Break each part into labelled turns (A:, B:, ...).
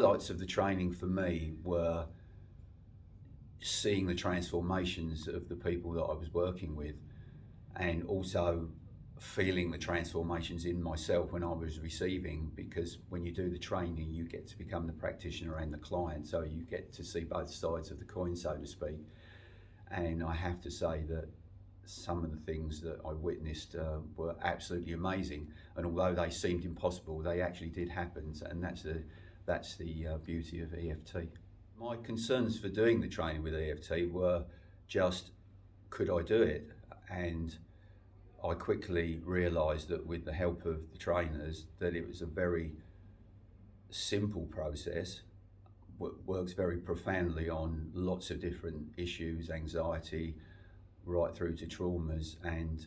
A: highlights of the training for me were seeing the transformations of the people that I was working with, and also feeling the transformations in myself when I was receiving, because when you do the training you get to become the practitioner and the client, so you get to see both sides of the coin, so to speak. And I have to say that some of the things that I witnessed were absolutely amazing, and although they seemed impossible, they actually did happen, and that's the beauty of EFT. My concerns for doing the training with EFT were just, could I do it? And I quickly realised that with the help of the trainers, that it was a very simple process, works very profoundly on lots of different issues, anxiety, right through to traumas, and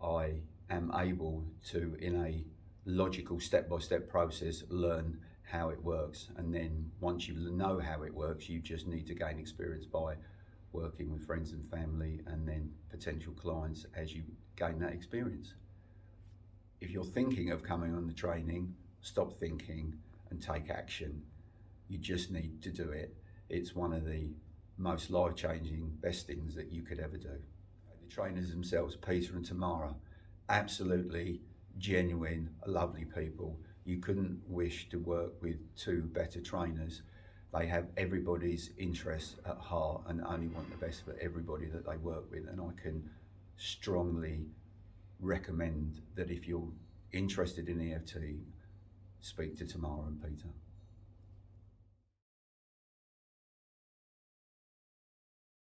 A: I am able to, in a logical step-by-step process, learn how it works. And then once you know how it works, you just need to gain experience by working with friends and family and then potential clients as you gain that experience. If you're thinking of coming on the training, stop thinking and take action. You just need to do it. It's one of the most life-changing, best things that you could ever do. The trainers themselves, Peter and Tamara, absolutely genuine, lovely people. You couldn't wish to work with two better trainers. They have everybody's interests at heart and only want the best for everybody that they work with. And I can strongly recommend that if you're interested in EFT, speak to Tamara and Peter.